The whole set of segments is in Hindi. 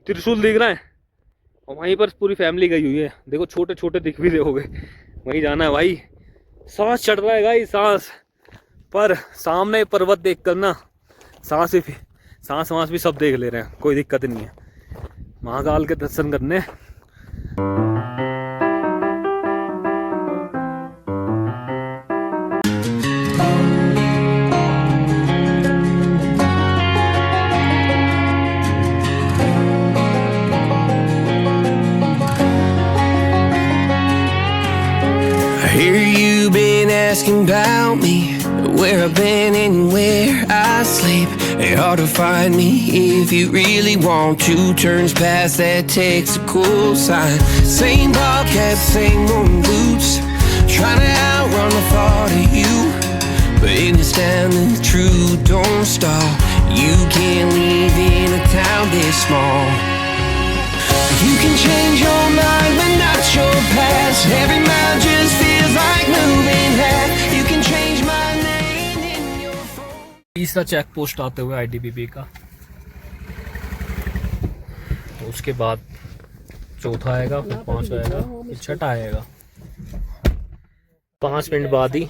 त्रिशूल दिख रहा है और वहीं पर पूरी फैमिली गई हुई है। देखो छोटे छोटे दिख भी रहे होगे, वहीं जाना है भाई। सांस चढ़ रहा है भाई, सांस। पर सामने पर्वत देख कर ना सांस वांस भी सब देख ले रहे हैं, कोई दिक्कत नहीं है। महाकाल के दर्शन करने। I hear you been asking about me, where I've been and where I sleep. It's hard to find me if you really want to. Turns past that takes a cool sign. Same bobcat, same moon boots, trying to outrun the thought of you. But in this town the truth don't stop. You can't leave in a town this small. You can change your mind but not your past. Every mile just feels like moving half. You can change my name in your phone. तीसरा चेक पोस्ट आते हुए आईटीबीपी का, तो उसके बाद चौथा आएगा, फिर पांचवा आएगा, फिर छठा आएगा। 5 मिनट बाद ही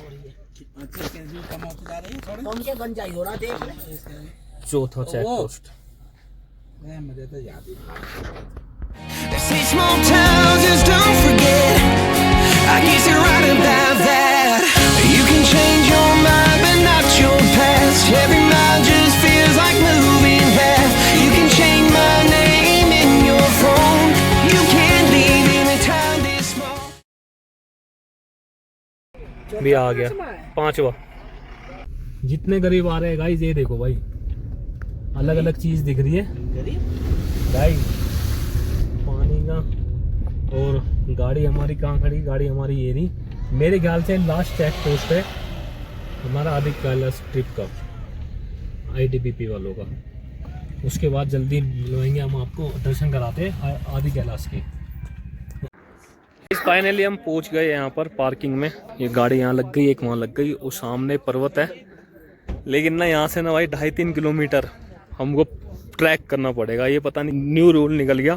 चौथा check post. They say small towns just don't forget. I guess you're right about that. You can change your mind but not your past. Every mile just feels like moving half. You can change my name in your phone. You can't leave in a town this small. भी आ गया पांचवा। जितने गरीब आ रहे हैं गाइस, ये देखो भाई, अलग अलग चीज दिख रही है गाइस। पानी का, और गाड़ी हमारी कहाँ खड़ी, गाड़ी हमारी ये रही। मेरे ख्याल से लास्ट चेक पोस्ट है हमारा आदि कैलाश ट्रिप का, आईटीबीपी वालों का। उसके बाद जल्दी मिलवाएंगे हम आपको, दर्शन कराते हैं आदि कैलाश के। फाइनली हम पहुंच गए यहाँ पर पार्किंग में। ये गाड़ी यहाँ लग गई, एक वहाँ लग गई, और सामने पर्वत है। लेकिन ना यहाँ से ना भाई 2.5-3 किलोमीटर हमको ट्रैक करना पड़ेगा। ये पता नहीं न्यू रूल निकल गया,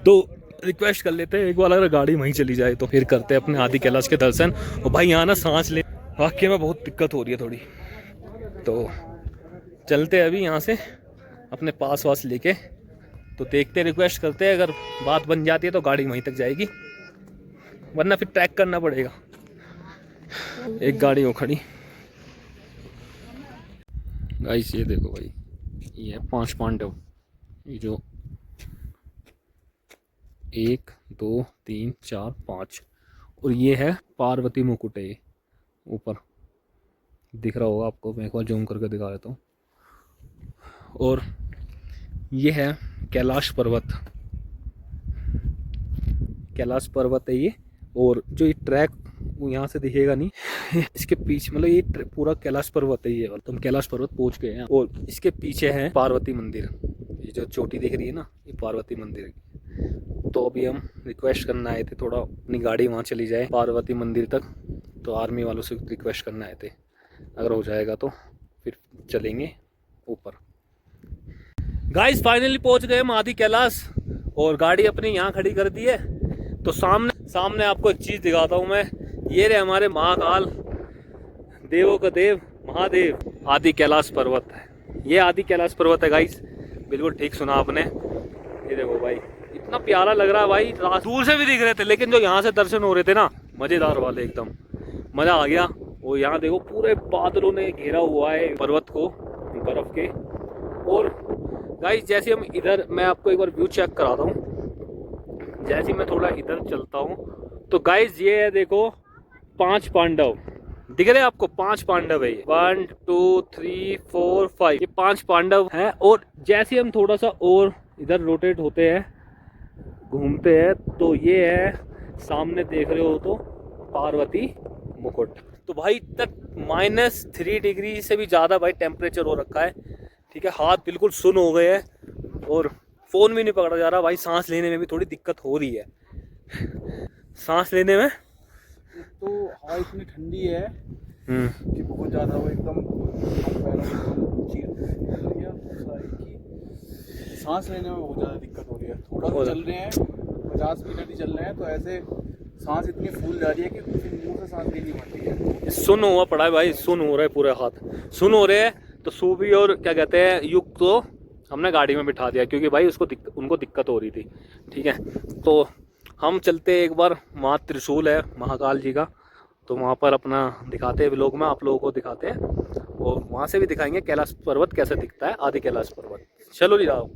तो रिक्वेस्ट कर लेते हैं एक बार अगर गाड़ी वहीं चली जाए तो फिर करते हैं अपने आदि कैलाश के दर्शन। और भाई यहाँ ना सांस ले वाकई में बहुत दिक्कत हो रही है थोड़ी, तो चलते हैं अभी यहाँ से अपने पास वास लेके। तो देखते, रिक्वेस्ट करते हैं, अगर बात बन जाती है तो गाड़ी वहीं तक जाएगी, वरना फिर ट्रैक करना पड़ेगा। एक गाड़ी वो खड़ी गाइस, ये देखो भाई, ये 5 पांडव। ये जो 1 2 3 4 5, और ये है पार्वती मुकुट है। ये ऊपर दिख रहा होगा आपको, मैं एक बार जूम करके दिखा देता हूँ। और ये है कैलाश पर्वत, कैलाश पर्वत है ये। और जो ये ट्रैक वो यहाँ से दिखेगा नहीं, इसके पीछे मतलब ये पूरा कैलाश पर्वत है ये, और तुम कैलाश पर्वत पहुंच गए हैं। और इसके पीछे है पार्वती मंदिर, ये जो चोटी दिख रही है ना, ये पार्वती मंदिर। तो अभी हम रिक्वेस्ट करना आए थे, थोड़ा अपनी गाड़ी वहाँ चली जाए पार्वती मंदिर तक, तो आर्मी वालों से रिक्वेस्ट करना आए थे। अगर हो जाएगा तो फिर चलेंगे ऊपर। गाइस फाइनली पहुंच गए हम आदि कैलाश, और गाड़ी अपनी यहाँ खड़ी कर दी है। तो सामने आपको एक चीज दिखाता हूँ मैं। ये रहे हमारे महाकाल, देवों का देव महादेव, आदि कैलाश पर्वत है। ये आदि कैलाश पर्वत है गाइस, बिल्कुल ठीक सुना आपने। ये देखो भाई, इतना प्यारा लग रहा है भाई, दूर से भी दिख रहे थे, लेकिन जो यहाँ से दर्शन हो रहे थे ना, मजेदार वाले, एकदम मजा आ गया। और यहाँ देखो पूरे बादलों ने घेरा हुआ है पर्वत को, बर्फ के। और गाइस जैसे हम इधर, मैं आपको एक बार व्यू चेक कराता हूँ। जैसे मैं थोड़ा इधर चलता हूँ तो गाइस ये है देखो 5 पांडव दिख रहे हैं आपको, 5 पांडव है ये। 1 2 3 4 5, ये 5 पांडव हैं। और जैसे हम थोड़ा सा और इधर रोटेट होते हैं, घूमते हैं, तो ये है सामने देख रहे हो तो पार्वती मुकुट। तो भाई तक -3 डिग्री से भी ज़्यादा भाई टेम्परेचर हो रखा है, ठीक है। हाथ बिल्कुल सुन्न हो गए हैं और फ़ोन भी नहीं पकड़ा जा रहा भाई। सांस लेने में भी थोड़ी दिक्कत हो रही है, सांस लेने में। तो हवा इतनी ठंडी है कि बहुत ज़्यादा वो एकदम सांस लेने में बहुत ज़्यादा दिक्कत हो रही है। थोड़ा सा चल रहे हैं, 50 मीटर ही चल रहे हैं, तो ऐसे सांस इतनी फूल जा रही है कि मुंह से सांस भी नहीं बनती है। सुन हुआ पड़ा है भाई, सुन हो रहा है, पूरे हाथ सुन हो रहे हैं। तो सूबी और क्या कहते हैं युग को हमने गाड़ी में बिठा दिया, क्योंकि भाई उनको दिक्कत हो रही थी। ठीक है, तो हम चलते एक बार, वहाँ त्रिशूल है महाकाल जी का, तो वहाँ पर अपना दिखाते हैं व्लॉग में, आप लोगों को दिखाते हैं, और वहाँ से भी दिखाएंगे कैलाश पर्वत कैसे दिखता है, आदि कैलाश पर्वत। चलो जी जाओ,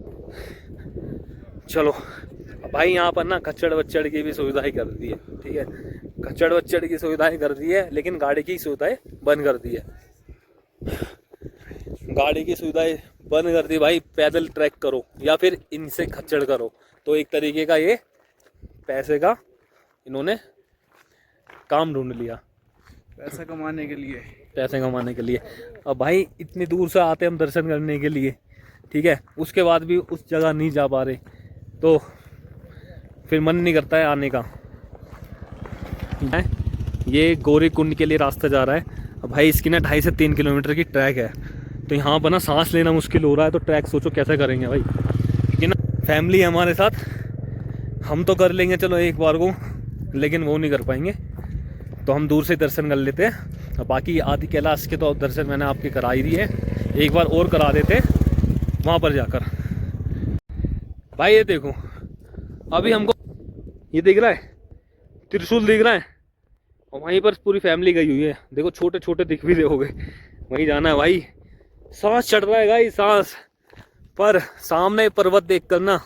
चलो भाई। यहाँ पर ना खच्चड़ वच्चड़ की भी सुविधाएं कर दी है। ठीक है, खच्चड़ वच्चड़ की सुविधाएं कर दी है, लेकिन गाड़ी की सुविधाएं बंद कर दी है। गाड़ी की सुविधाएं बंद कर दी भाई। पैदल ट्रैक करो या फिर इनसे खच्चड़ करो, तो एक तरीके का ये पैसे का इन्होंने काम ढूंढ लिया, पैसा कमाने के लिए। पैसे कमाने के लिए। अब भाई इतनी दूर से आते हम दर्शन करने के लिए, ठीक है, उसके बाद भी उस जगह नहीं जा पा रहे, तो फिर मन नहीं करता है आने का। ये गौरी कुंड के लिए रास्ता जा रहा है। अब भाई इसकी ना 2.5 से 3 किलोमीटर की ट्रैक है, तो यहाँ पर ना सांस लेना मुश्किल हो रहा है, तो ट्रैक सोचो कैसे करेंगे भाई, क्योंकि ना फैमिली है हमारे साथ। हम तो कर लेंगे चलो एक बार को, लेकिन वो नहीं कर पाएंगे, तो हम दूर से दर्शन कर लेते हैं। और बाकी आदि कैलाश के तो दर्शन मैंने आपके करा ही दिए, एक बार और करा देते वहाँ पर जाकर। भाई ये देखो, अभी हमको ये दिख रहा है, त्रिशूल दिख रहा है, और वहीं पर पूरी फैमिली गई हुई है। देखो छोटे छोटे दिख भी रहोगे, वहीं जाना है भाई। सांस चढ़ रहा है भाई, सांस, पर सामने पर्वत देख कर ना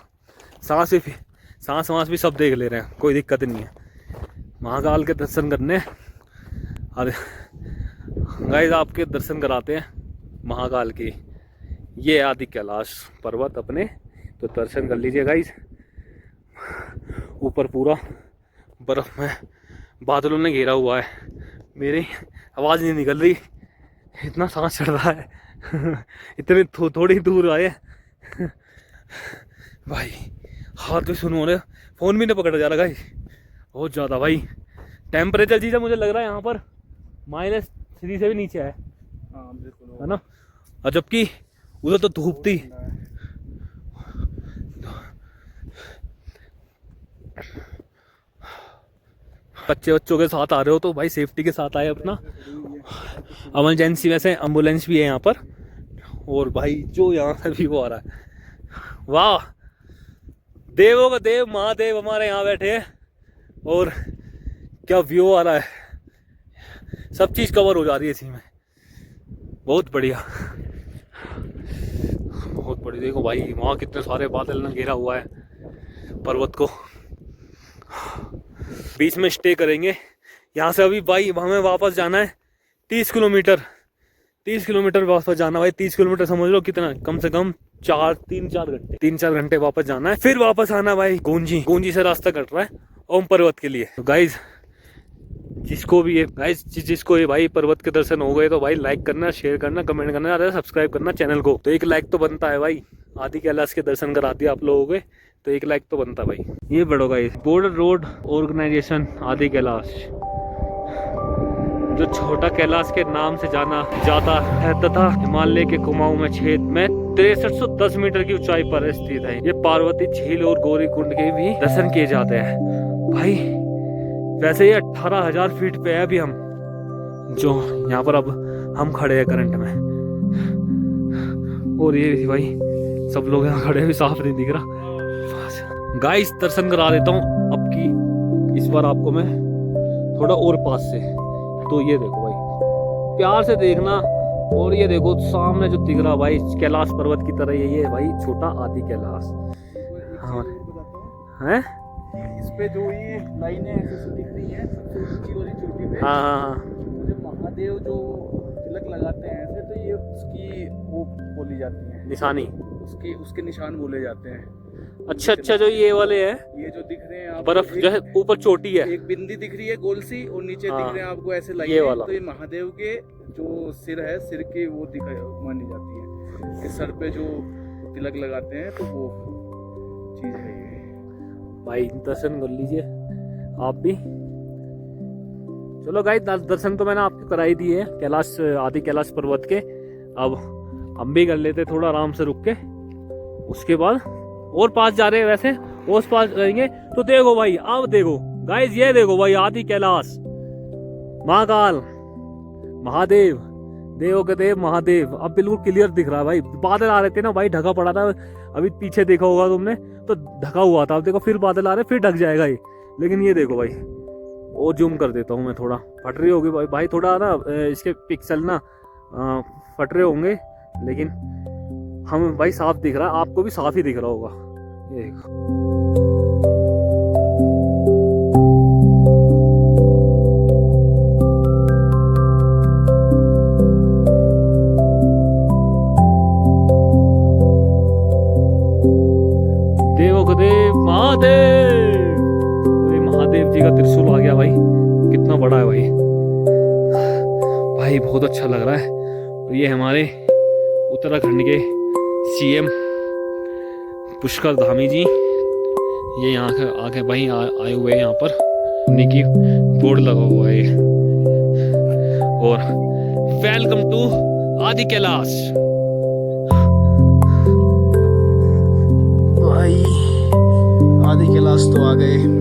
सांस वांस भी सब देख ले रहे हैं, कोई दिक्कत नहीं है। महाकाल के दर्शन करने, और गाइस आपके दर्शन कराते हैं महाकाल के। ये आदि कैलाश पर्वत अपने, तो दर्शन कर लीजिए गाइस। ऊपर पूरा बर्फ में बादलों ने घेरा हुआ है, मेरी आवाज़ नहीं निकल रही, इतना सांस चढ़ रहा है। इतने थोड़ी दूर आए भाई, हाथ भी सुन हो रहे, फ़ोन भी नहीं पकड़ा जा रहा गाइस, बहुत ज़्यादा भाई। टेम्परेचर चीज़ मुझे लग रहा है यहाँ पर -3 से भी नीचे है। हाँ बिल्कुल, है ना, और जबकि उधर तो धूप थी। बच्चों के साथ आ रहे हो तो भाई सेफ्टी के साथ आए अपना। इमरजेंसी वैसे एम्बुलेंस भी है यहाँ पर, और भाई जो यहाँ से भी वो आ रहा है, वाह, देवों का देव महादेव हमारे यहाँ बैठे हैं, और क्या व्यू आ रहा है, सब चीज़ कवर हो जा रही है इसी में, बहुत बढ़िया, बहुत बढ़िया। देखो भाई वहाँ कितने सारे बादल ने घेरा हुआ है पर्वत को। बीच में स्टे करेंगे यहाँ से। अभी भाई हमें वापस जाना है 30 किलोमीटर वापस जाना। भाई 30 किलोमीटर समझ लो कितना, कम से कम 3-4 घंटे वापस जाना है, फिर वापस आना भाई गोंजी से रास्ता कट रहा है ओम पर्वत के लिए। तो गाइज जिसको ये भाई पर्वत के दर्शन हो गए, तो भाई लाइक करना, शेयर करना, कमेंट करना, सब्सक्राइब करना चैनल को। तो एक लाइक तो बनता है भाई, आदि कैलाश के दर्शन करा दिया आप लोगों के, तो एक लाइक तो बनता भाई। ये बढ़ो गाइस, बॉर्डर रोड ऑर्गेनाइजेशन आदि कैलाश, जो छोटा कैलाश के नाम से जाना जाता है तथा हिमालय के कुमाऊं में छेद में 6310 मीटर की ऊंचाई पर स्थित है। ये पार्वती झील और गौरी कुंड के भी दर्शन किए जाते हैं भाई। वैसे ये 18,000 फीट पे है अभी हम, जो यहाँ पर अब हम खड़े हैं करंट में, और ये भाई सब लोग यहाँ खड़े भी साफ नहीं दिख रहा। गाइस दर्शन करा देता हूँ अब की, इस बार आपको मैं थोड़ा और पास से। तो ये देखो भाई, प्यार से देखना, और ये देखो सामने जो दिख रहा भाई कैलाश पर्वत की तरह, ये भाई छोटा आदि कैलाश। हाँ हैं, इस पे जो ये लाइनें ऐसे दिख रही हैं सबसे ऊंची वाली चोटी पे, हाँ, जो महादेव जो तिलक लगाते हैं ऐसे, तो ये उसकी वो बोली जाती है निशानी, उसके निशान बोले जाते हैं। अच्छा, जो ये वाले हैं, ये जो दिख रहे हैं आपको, बर्फ जो है ऊपर चोटी है, एक बिंदी दिख रही है गोल सी, और नीचे दिख रहे हैं आपको ऐसे लाइनें, ये वाला। तो ये महादेव के जो सिर है, सिर की वो मानी जाती है कि सर पे जो तिलक लगाते हैं, तो वो चीज है ये भाई। दर्शन कर लीजिए आप भी। चलो गाइस, दर्शन तो मैंने आपको कराई दिए है कैलाश, आदि कैलाश पर्वत के। अब हम भी कर लेते थोड़ा आराम से रुक के, उसके बाद और पास जा रहे हैं वैसे, उस पास रहेंगे तो देखो भाई, अब देखो गाइस, ये देखो भाई, आदि कैलाश, महाकाल, महादेव, देवों के देव महादेव, अब बिल्कुल क्लियर दिख रहा है भाई। बादल आ रहे थे ना भाई, ढका पड़ा था, अभी पीछे देखा होगा तुमने तो ढका हुआ था, अब देखो फिर बादल आ रहे, फिर ढक जाएगा ये। लेकिन ये देखो भाई, और जूम कर देता हूँ मैं, थोड़ा फट रही होगी भाई थोड़ा ना इसके पिक्सल ना फट रहे होंगे, लेकिन हम भाई साफ दिख रहा है, आपको भी साफ ही दिख रहा होगा। ये देखो, देवों के देव महादेव, अरे महादेव जी का त्रिशूल आ गया भाई, कितना बड़ा है भाई, भाई बहुत अच्छा लग रहा है। और ये हमारे उत्तराखंड के सीएम पुष्कर धामी जी, ये यहाँ के आके भाई आए हुए हैं यहाँ पर, उन्हीं की बोर्ड लगा हुआ है। और वेलकम टू आदि कैलाश। भाई आदि कैलाश तो आ गए।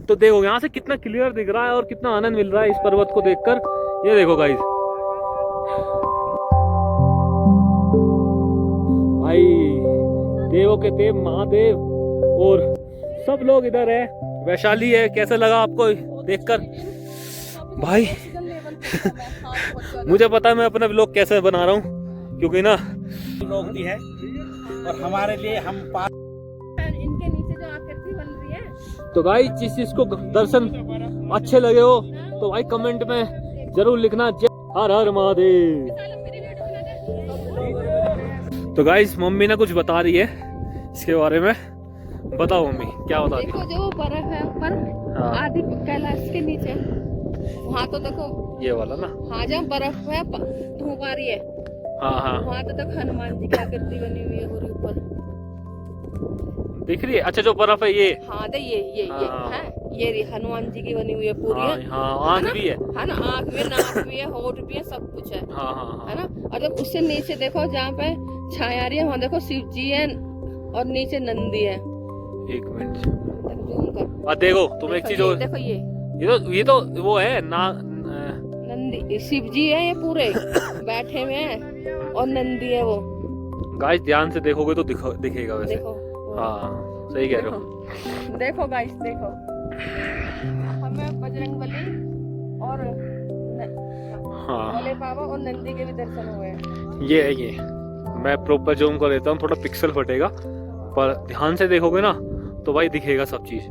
तो देखो यहाँ से कितना क्लियर दिख रहा है और कितना आनंद मिल रहा है इस पर्वत को देखकर। ये देखो गाइस, भाई देवों के देव महादेव और सब लोग इधर है, वैशाली है। कैसा लगा आपको देखकर भाई? मुझे पता है मैं अपना व्लॉग कैसे बना रहा हूँ, क्योंकि ना लोग भी है और हमारे लिए हम इनके नीचे जो आकृति बन रही है। तो गाइस, जिस चीज को दर्शन अच्छे लगे हो तो भाई कमेंट में जरूर लिखना, जय हर हर महादेव। तो गाइस, मम्मी ने कुछ बता रही है इसके बारे में, बताओ मम्मी क्या बता रही देखो है? जो बर्फ है ऊपर हाँ। आदि कैलाश के नीचे, वहाँ तो देखो ये वाला ना, हाँ जहाँ बर्फ है धूप आ रही है, हाँ हाँ वहाँ तो देखो हनुमान जी की आकृति बनी हुई है पूरी ऊपर दिख रही है। अच्छा जो बर्फ है ये, हाँ दे ये हाँ। है, ये रही हनुमान जी की बनी हुई है पूरी हाँ है। हाँ, आँख भी है, है ना, आँख भी, नाक भी है, होठ भी है, सब कुछ है हाँ हाँ है हाँ। ना। और जब उससे नीचे देखो जहाँ पे छाया आ रही है, वहाँ देखो शिव जी है और नीचे नंदी है। एक मिनट, जूम कर देखो तुम एक चीज और, देखो ये तो वो है ना, नंदी शिव जी है, ये पूरे बैठे हुए हैं और नंदी है वो। गाइस ध्यान से देखोगे तो दिखेगा वैसे। देखो हाँ सही कह रहे हो। देखो गाइस, देखो हमें बजरंगबली और हाँ भोले बाबा और नंदी के भी दर्शन हुए हैं। ये है, ये मैं प्रॉपर जूम कर देता हूँ, थोड़ा पिक्सल फटेगा, पर ध्यान से देखोगे ना तो भाई दिखेगा सब चीज।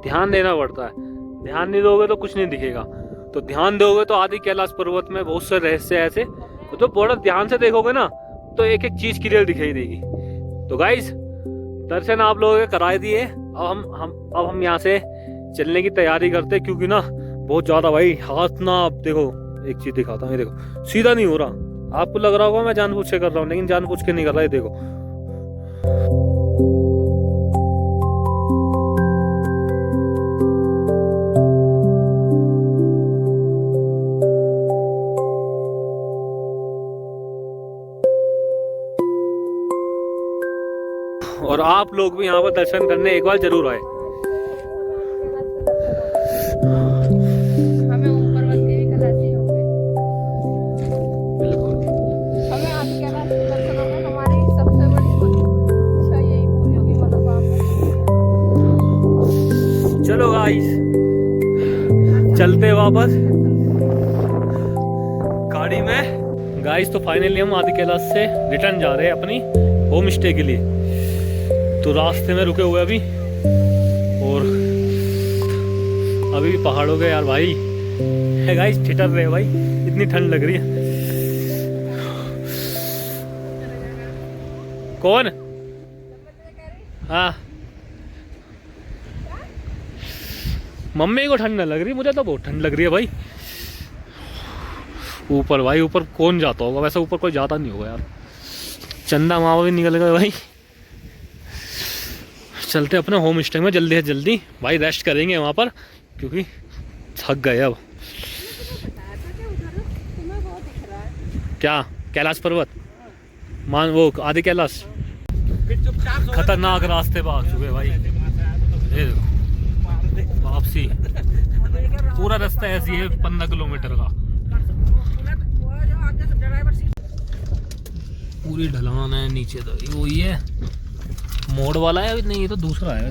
ध्यान देना पड़ता है, ध्यान नहीं दोगे तो कुछ नहीं दिखेगा। तो ध्यान दोगे तो आदि कैलाश पर्वत में बहुत से रहस्य ऐसे, तो बड़ा ध्यान से देखोगे ना तो एक एक चीज क्लियर दिखाई देगी। तो गाइस, दर्शन आप लोगों के कराए दिए, अब हम यहाँ से चलने की तैयारी करते हैं, क्योंकि ना बहुत ज्यादा भाई हाथ ना, आप देखो एक चीज दिखाता हूँ, ये देखो सीधा नहीं हो रहा। आपको लग रहा होगा मैं जानबूझ के कर रहा हूँ, लेकिन जानबूझ के नहीं कर रहा है। देखो और आप लोग भी यहाँ पर दर्शन करने एक बार जरूर आए। हमें ऊपर पर्वत के भी खलासी होंगे, हमें आदि कैलाश के दर्शन होंगे। हमारी सबसे बड़ी इच्छा यही पूरी होगी, मनोकामना। चलो गाइस, चलते वापस गाड़ी में। गाइस तो फाइनली हम आदि कैलाश से रिटर्न जा रहे हैं अपनी होम स्टे के लिए। तो रास्ते में रुके हुए अभी, और अभी भी पहाड़ों के यार भाई है गाइस, ठिठर रहे भाई, इतनी ठंड लग रही है। कौन? हाँ मम्मी को ठंड ना लग रही, मुझे तो बहुत ठंड लग रही है भाई। ऊपर भाई, ऊपर कौन जाता होगा, वैसे ऊपर कोई जाता नहीं होगा यार। चंदा मामा भी निकल गए भाई। चलते अपने होम स्टे में जल्दी से जल्दी भाई, रेस्ट करेंगे वहाँ पर क्योंकि थक गए अब। क्या कैलाश पर्वत मान, वो आदि कैलाश, खतरनाक रास्ते पर आ चुके भाई। ये देखो वापसी, पूरा रास्ता ऐसी है 15 किलोमीटर का, पूरी ढलान है नीचे। तो वो ही है मोड़ वाला है, नहीं ये तो दूसरा है।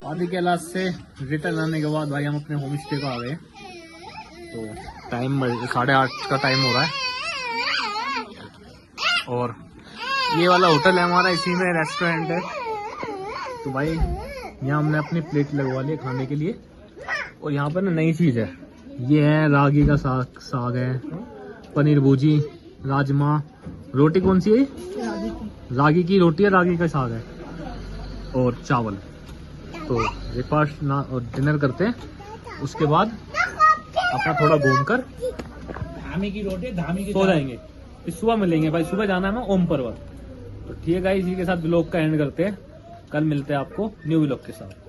आदि कैलाश से रिटर्न आने के बाद भाई हम अपने होम स्टे को आ गए। तो टाइम 8:30 का टाइम हो रहा है और ये वाला होटल है हमारा, इसी में रेस्टोरेंट है। तो भाई यहाँ हमने अपनी प्लेट लगवा ली खाने के लिए। और यहाँ पर ना नई चीज़ है, ये है रागी का साग है, पनीर भुजी, राजमा, रोटी कौन सी है, रागी की रोटी है, रागी का साग है और चावल। तो ब्रेकफास्ट ना और डिनर करते हैं, उसके बाद अपना थोड़ा घूमकर धामी की रोटी सो जाएंगे। फिर सुबह मिलेंगे भाई, सुबह जाना है हमें ओम पर्वत। तो ठीक है गाइस, इसी के साथ ब्लॉग का एंड करते हैं। कल मिलते हैं आपको न्यू ब्लॉग के साथ।